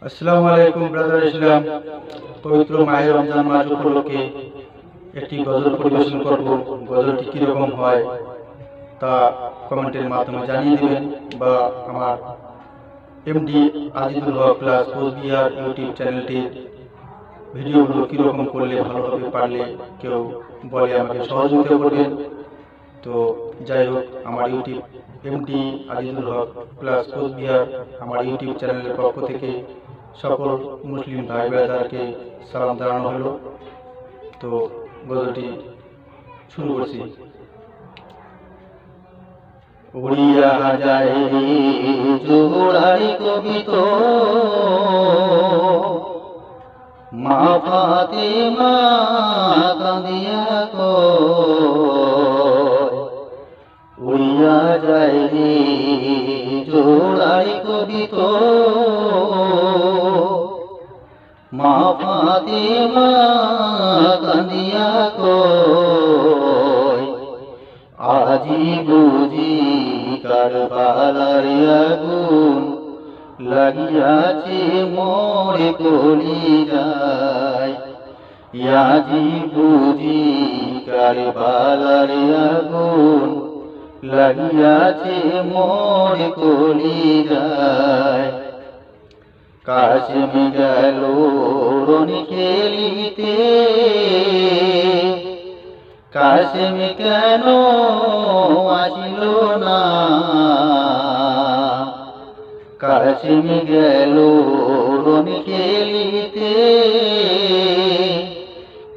আসসালামু আলাইকুম ব্রাদার ইসলাম। পবিত্র মাহে রমজান মাস উপলক্ষে একটি গজল পরিবেশন করব। গজলটি কীরকম হয় তা কমেন্টের মাধ্যমে জানিয়ে দেবেন, বা আমার এমডি আজিজুল হক প্লাস কোচবিহার ইউটিউব চ্যানেলটির ভিডিওগুলো কীরকম করলে ভালো হবে, পারলে কেউ বলে আমাকে সহযোগিতা করবেন। তো যাই হোক, আমার ইউটিউব এমডি আজিজুল হক প্লাস কোচবিহার আমার ইউটিউব চ্যানেলের পক্ষ থেকে সকল মুসলিম ভাই ব্রাদারকে সালাম জানানো হলো। তো গজলটি শুরু করছি। উড়িয়া যায় রে জোড়াই কবিতো, মা ফাতেমা কাঁদিয়া কয়, উড়িয়া যায় রে জোড়াই কবিতো, মা ফাতেমা কাঁদিয়া কয়, আজি বুঝি কারবালার আগুন লাগিয়াছে মোরে কলিজায়, আজি বুঝি কারবালার আগুন লাগিয়াছে মোরে কলিজায়। কাশেম গেল রনি খেলিতে, কাশেম কেন আসিল না, কাশেম গেল রনি খেলিতে,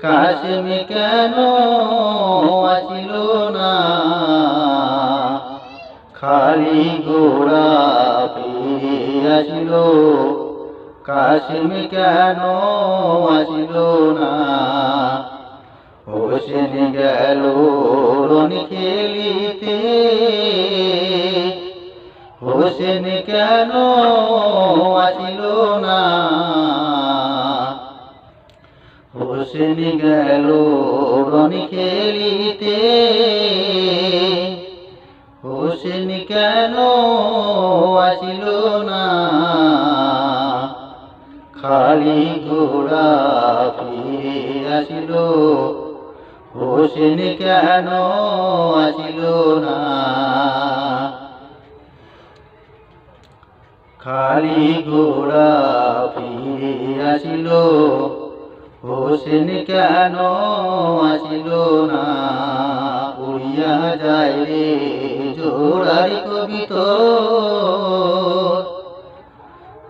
কাশেম কেন আসিল না, খালি ঘোড়া ফিরে আসিল, কাশেম কেন আসিল না। হোসেন গেল রনি খেলিতে, হোসেন কেন আসিল না, হোসেন গেল রনি খেলিতে, হোসেন কেন আসিল না, খালি ঘোড়া ফিরে আসিল, হোসেন কেন আসিল না। খালি ঘোড়া ফিরে আসিল, হোসেন কেন আসিল না। উড়িয়া যায় রে জোড়ার কবিতো,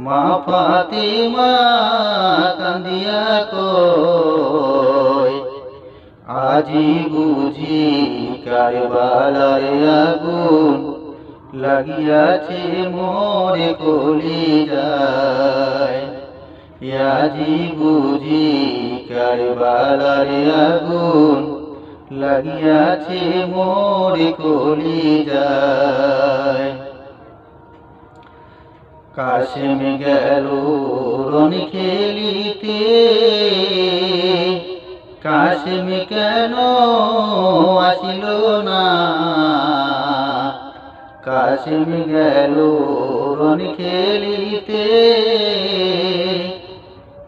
মা ফাতেমা কাঁদিয়া কয়, আজি বুঝি কারবালার আগুন লাগিয়াছে মোরে কলিজায়, আজি বুঝি কারবালার আগুন লাগিয়াছে মোরে কলিজায়। কাশেম গেল রনি খেলিতে, কাশেম কেন আসিল না, কাশেম গেল রনি খেলিতে,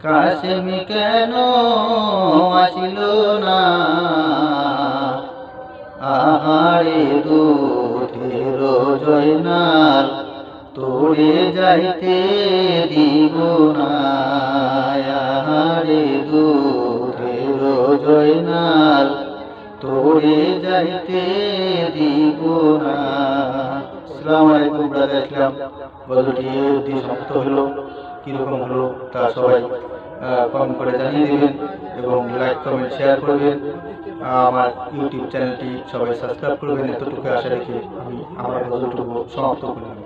কাশেম কেন আসিল না। আহারে দুধের জয়নাল তোরে যাইতে দিব না, আহারে দুধের জয়নাল তোরে যাইতে দিব না। আসসালামু আলাইকুম ব্রাদার ইসলাম। গজলটি অতি সমাপ্ত হলো, কীরকম হলো তা সবাই কমেন্ট করে জানিয়ে দেবেন এবং লাইক কমেন্ট শেয়ার করবেন। আমার ইউটিউব চ্যানেলটি সবাই সাবস্ক্রাইব করবেন। এতটুকু আশা রেখে আমি আমার গজলটুকু সমাপ্ত করলাম।